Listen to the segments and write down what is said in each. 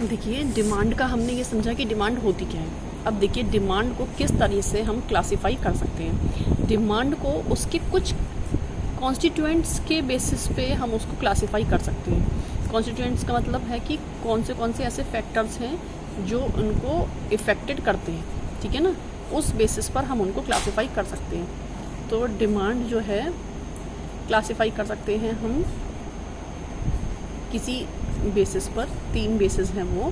देखिए, डिमांड का हमने ये समझा कि डिमांड होती क्या है। अब देखिए, डिमांड को किस तरह से हम क्लासिफाई कर सकते हैं। डिमांड को उसके कुछ कॉन्स्टिट्यूएंट्स के बेसिस पे हम उसको क्लासिफाई कर सकते हैं। कॉन्स्टिट्यूएंट्स का मतलब है कि कौन से ऐसे फैक्टर्स हैं जो उनको इफ़ेक्टेड करते हैं, ठीक है ना। उस बेसिस पर हम उनको क्लासिफाई कर सकते हैं। तो डिमांड जो है क्लासिफाई कर सकते हैं हम किसी बेसिस पर। 3 बेसिस हैं वो,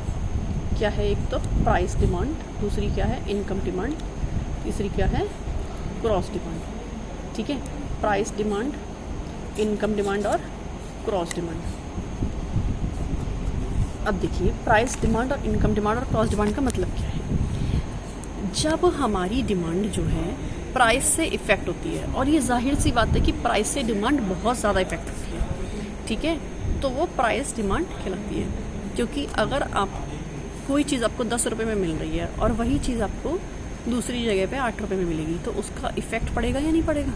क्या है, एक तो प्राइस डिमांड, दूसरी क्या है इनकम डिमांड, तीसरी क्या है क्रॉस डिमांड। ठीक है, प्राइस डिमांड, इनकम डिमांड और क्रॉस डिमांड। अब देखिए, प्राइस डिमांड और इनकम डिमांड और क्रॉस डिमांड का मतलब क्या है। जब हमारी डिमांड जो है प्राइस से इफ़ेक्ट होती है, और ये जाहिर सी बात है कि प्राइस से डिमांड बहुत ज़्यादा इफ़ेक्ट होती है, ठीक है, तो वो प्राइस डिमांड कहलाती है। क्योंकि अगर आप कोई चीज़ आपको 10 रुपये में मिल रही है और वही चीज़ आपको दूसरी जगह पे 8 रुपये में मिलेगी, तो उसका इफ़ेक्ट पड़ेगा या नहीं पड़ेगा?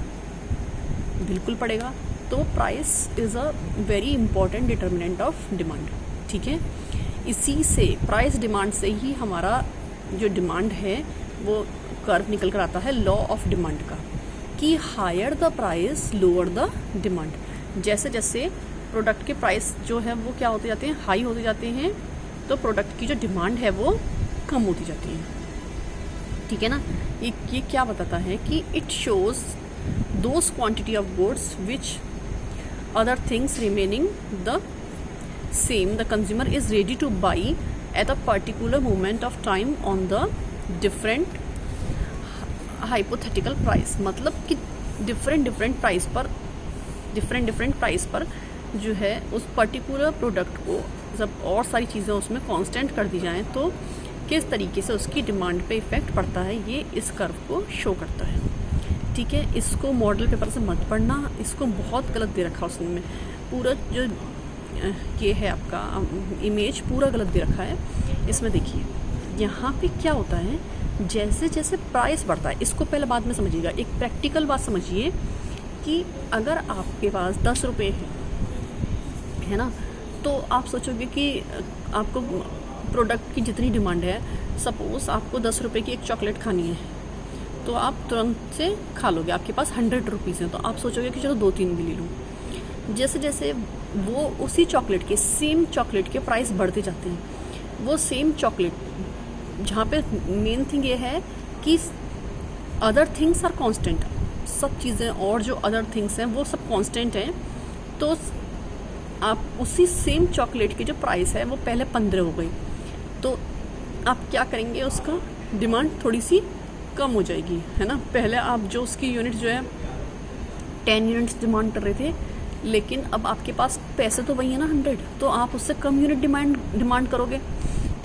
बिल्कुल पड़ेगा। तो price is a very important determinant of demand, ठीक है। इसी से, प्राइस डिमांड से ही हमारा जो डिमांड है वो कर्व निकल कर आता है लॉ ऑफ डिमांड का, कि higher the price lower the demand. जैसे जैसे प्रोडक्ट के प्राइस जो है वो क्या होते जाते हैं, हाई होते जाते हैं, तो प्रोडक्ट की जो डिमांड है वो कम होती जाती है, ठीक है ना। ये क्या बताता है कि it shows those quantity of goods which other things remaining the same the consumer is ready two by at a particular moment of time on the different hypothetical price. मतलब कि डिफरेंट प्राइस पर जो है उस particular product को जब और सारी चीज़ें उसमें कांस्टेंट कर दी जाएं तो किस तरीके से उसकी डिमांड पे इफ़ेक्ट पड़ता है, ये इस कर्व को शो करता है, ठीक है। इसको मॉडल पेपर से मत पढ़ना, इसको बहुत गलत दे रखा उसमें। पूरा जो ये है आपका इमेज पूरा गलत दे रखा है। इसमें देखिए, यहाँ पे क्या होता है, जैसे जैसे प्राइस बढ़ता है, इसको पहले बाद में समझिएगा। एक प्रैक्टिकल बात समझिए कि अगर आपके पास 10 रुपये है ना, तो आप सोचोगे कि आपको प्रोडक्ट की जितनी डिमांड है, सपोज़ आपको 10 रुपये की एक चॉकलेट खानी है, तो आप तुरंत से खा लोगे। आपके पास 100 रुपीज़ हैं, तो आप सोचोगे कि चलो 2-3 भी ले लूँ। जैसे जैसे वो उसी चॉकलेट के, सेम चॉकलेट के प्राइस बढ़ते जाते हैं, वो सेम चॉकलेट, जहाँ पे मेन थिंग ये है कि अदर थिंग्स आर कांस्टेंट, सब चीज़ें और जो अदर थिंग्स हैं वो सब कांस्टेंट हैं, तो आप उसी सेम चॉकलेट की जो प्राइस है वो पहले 15 हो गई, तो आप क्या करेंगे, उसका डिमांड थोड़ी सी कम हो जाएगी, है ना। पहले आप जो उसकी यूनिट जो है 10 यूनिट्स डिमांड कर रहे थे, लेकिन अब आपके पास पैसे तो वही है ना 100, तो आप उससे कम यूनिट डिमांड करोगे,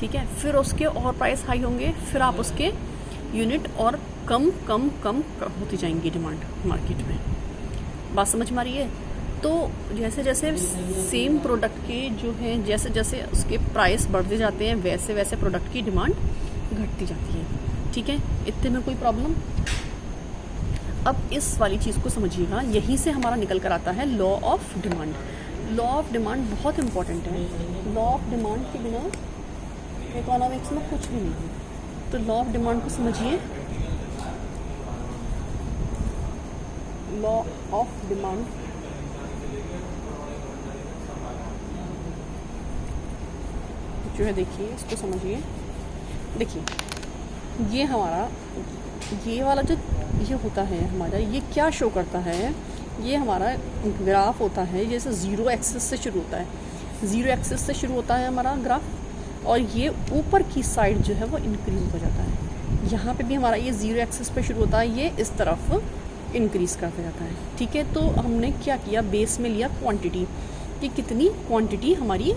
ठीक है। फिर उसके और प्राइस हाई होंगे, फिर आप उसके यूनिट और कम होती जाएंगी डिमांड मार्केट में। बात समझ में आ रही है। तो जैसे जैसे सेम प्रोडक्ट के जो है, जैसे जैसे उसके प्राइस बढ़ते जाते हैं, वैसे वैसे प्रोडक्ट की डिमांड घटती जाती है, ठीक है। इतने में कोई प्रॉब्लम। अब इस वाली चीज़ को समझिएगा, यहीं से हमारा निकल कर आता है law of demand. Law of demand बहुत इंपॉर्टेंट है। लॉ ऑफ डिमांड के बिना इकोनॉमिक्स में कुछ भी नहीं है। तो लॉ ऑफ डिमांड को समझिए। लॉ ऑफ डिमांड जो है, देखिए इसको समझिए। देखिए, ये हमारा ये वाला जो ये होता है हमारा, ये क्या शो करता है, ये हमारा ग्राफ होता है, जैसे 0 एक्सिस से शुरू होता है। 0 एक्सिस से शुरू होता है हमारा ग्राफ, और ये ऊपर की साइड जो है वो इंक्रीज हो जाता है। यहाँ पे भी हमारा ये 0 एक्सिस पे शुरू होता है, ये इस तरफ इंक्रीज करता जाता है, ठीक है। तो हमने क्या किया, बेस में लिया क्वांटिटी, कि कितनी क्वांटिटी हमारी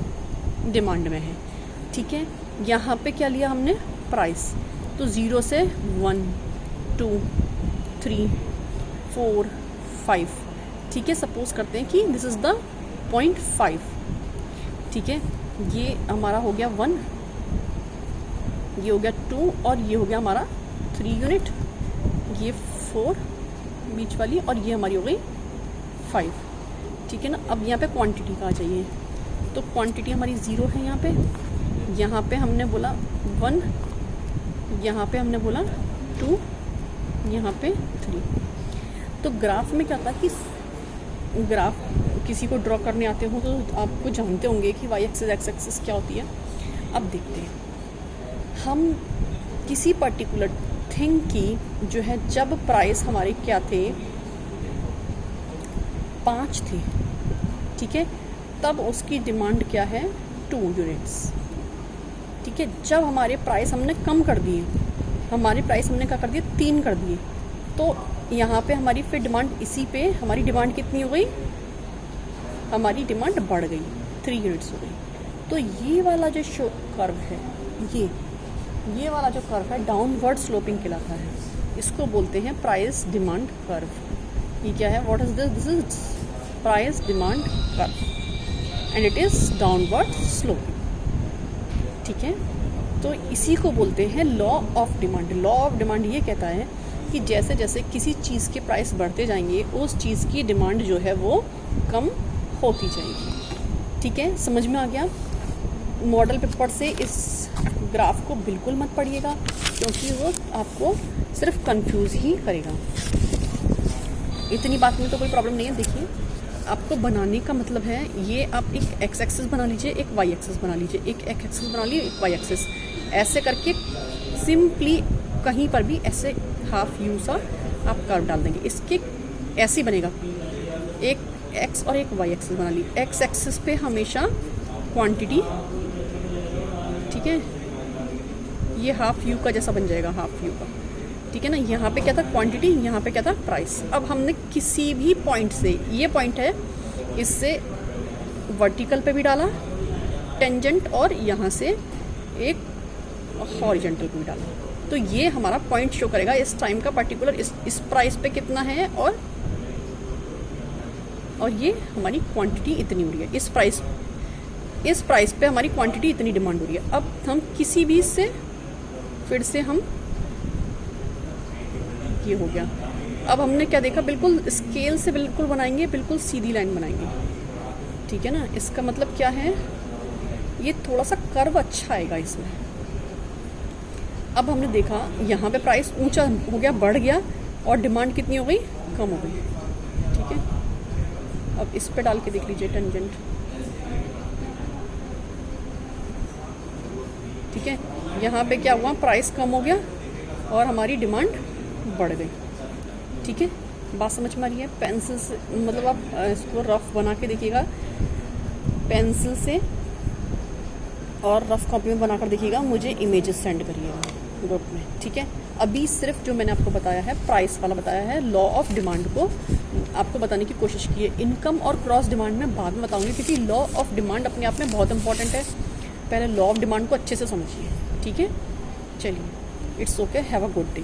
डिमांड में है, ठीक है। यहाँ पे क्या लिया हमने, प्राइस। तो 0 से 1 2 3 4 5, ठीक है। सपोज करते हैं कि दिस इज़ द 0.5, ठीक है। ये हमारा हो गया 1, ये हो गया 2, और ये हो गया हमारा 3 यूनिट, ये 4 बीच वाली, और ये हमारी हो गई 5, ठीक है ना। अब यहाँ पे क्वांटिटी का आ जाइए, तो क्वांटिटी हमारी 0 है यहाँ पे, यहाँ पे हमने बोला 1, यहाँ पे हमने बोला 2, यहाँ पे 3। तो ग्राफ में क्या था कि ग्राफ किसी को ड्रॉ करने आते हो तो आपको जानते होंगे कि वाई एक्सिस एक्स एक्सिस क्या होती है। अब देखते हैं हम किसी पर्टिकुलर थिंग की जो है, जब प्राइस हमारे क्या थे 5 थे, ठीक है, तब उसकी डिमांड क्या है 2 यूनिट्स, ठीक है। जब हमारे प्राइस हमने कम कर दिए, हमारे प्राइस हमने क्या कर दिए 3 कर दिए, तो यहाँ पे हमारी फिर डिमांड, इसी पे हमारी डिमांड कितनी हो गई, हमारी डिमांड बढ़ गई, 3 यूनिट्स हो गई। तो ये वाला जो कर्व है, ये वाला जो कर्व है डाउनवर्ड स्लोपिंग कहलाता है। इसको बोलते हैं प्राइस डिमांड कर्व। ये क्या है, what is this is price demand curve and it is downward sloping, ठीक है। तो इसी को बोलते हैं law of demand. Law of demand ये कहता है कि जैसे जैसे किसी चीज़ के प्राइस बढ़ते जाएंगे, उस चीज़ की डिमांड जो है वो कम होती जाएगी, ठीक है। समझ में आ गया। मॉडल पेपर से इस ग्राफ को बिल्कुल मत पढ़िएगा, क्योंकि वो आपको सिर्फ कंफ्यूज ही करेगा। इतनी बात में तो कोई प्रॉब्लम नहीं है। देखिए, आपको बनाने का मतलब है, ये आप एक एक्स एक्सिस बना लीजिए, एक वाई एक्सिस बना लीजिए, एक एक्स एक्सिस बना लीजिए, एक वाई एक्सिस, ऐसे करके सिंपली कहीं पर भी ऐसे हाफ यू सा आप कर्व डाल देंगे। इसके ऐसे ही बनेगा, एक एक्स और एक वाई एक्सिस बना ली। एक्स एक्सिस पे हमेशा क्वांटिटी, ठीक है, ये हाफ यू का जैसा बन जाएगा, हाफ यू का, ठीक है ना। यहाँ पे क्या था क्वांटिटी, यहाँ पे क्या था प्राइस। अब हमने किसी भी पॉइंट से, ये पॉइंट है, इससे वर्टिकल पे भी डाला टेंजेंट, और यहाँ से एक हॉरिजॉन्टल पे भी डाला, तो ये हमारा पॉइंट शो करेगा इस टाइम का पर्टिकुलर, इस प्राइस पे कितना है, और ये हमारी क्वांटिटी इतनी हो रही है। इस प्राइस पे हमारी क्वांटिटी इतनी डिमांड हो रही है। अब हम किसी भी से फिर से हम, ये हो गया। अब हमने क्या देखा, बिल्कुल स्केल से बिल्कुल बनाएंगे, बिल्कुल सीधी लाइन बनाएंगे, ठीक है ना। इसका मतलब क्या है, ये थोड़ा सा कर्व अच्छा आएगा इसमें। अब हमने देखा यहाँ पे प्राइस ऊंचा हो गया, बढ़ गया, और डिमांड कितनी हो गई, कम हो गई, ठीक है। अब इस पे डाल के देख लीजिए टेंजेंट, ठीक है। यहाँ पे क्या हुआ, प्राइस कम हो गया और हमारी डिमांड बढ़ गई, ठीक है। बात समझ में आ रही है। पेंसिल से, मतलब आप इसको रफ बना के देखिएगा पेंसिल से, और रफ कॉपी में बनाकर देखिएगा, मुझे इमेजेस सेंड करिएगा ग्रुप में, ठीक है। अभी सिर्फ जो मैंने आपको बताया है, प्राइस वाला बताया है, लॉ ऑफ डिमांड को आपको बताने की कोशिश की है। इनकम और क्रॉस डिमांड में बाद में बताऊंगी, क्योंकि लॉ ऑफ डिमांड अपने आप में बहुत इंपॉर्टेंट है। पहले लॉ ऑफ डिमांड को अच्छे से समझिए, ठीक है। चलिए, it's okay, have a good day.